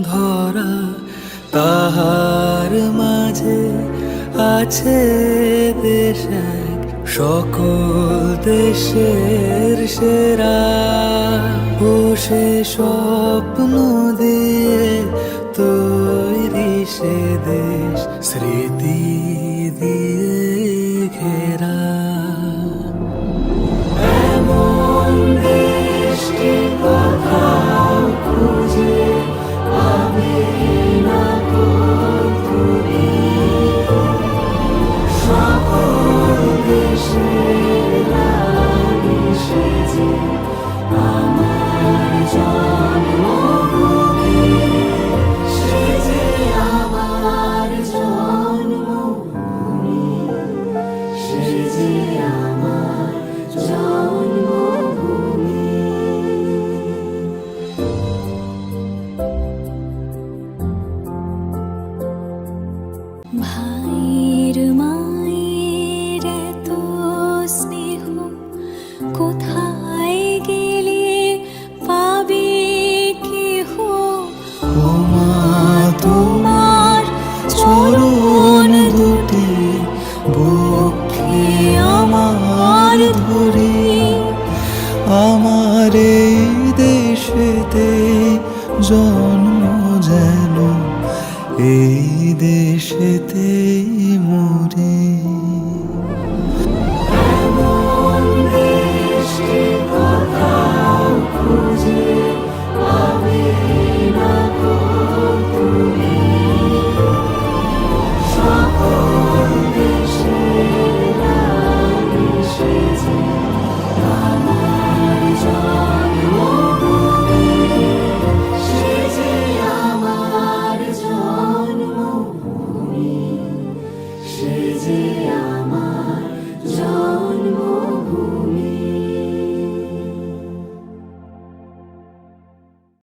ধরা, তাহার মাঝে আছে দেশ এক, সকল দেশের সেরা। ও সে স্বপ্ন দিয়ে তৈরি সে দেশ, স্মৃতি দিয়ে ঘেরা। এমন দেশটি কোথাও খুঁজে পাবে না কো তুমি, সকল দেশের রানী সেজে আমার জন্মভূমি, সেজে আমার জন্মভূমি, সেজে আমার জন্মভূমি। ভাইয়ের মায়ের এত স্নেহ কোথায় গেলে পাবে কেহ? ও মা, তোমার চরণ দুটি বক্ষে আমার ধরি, আমার এই দেশেতে জন্ম যেন এই দেশেতেই মরি।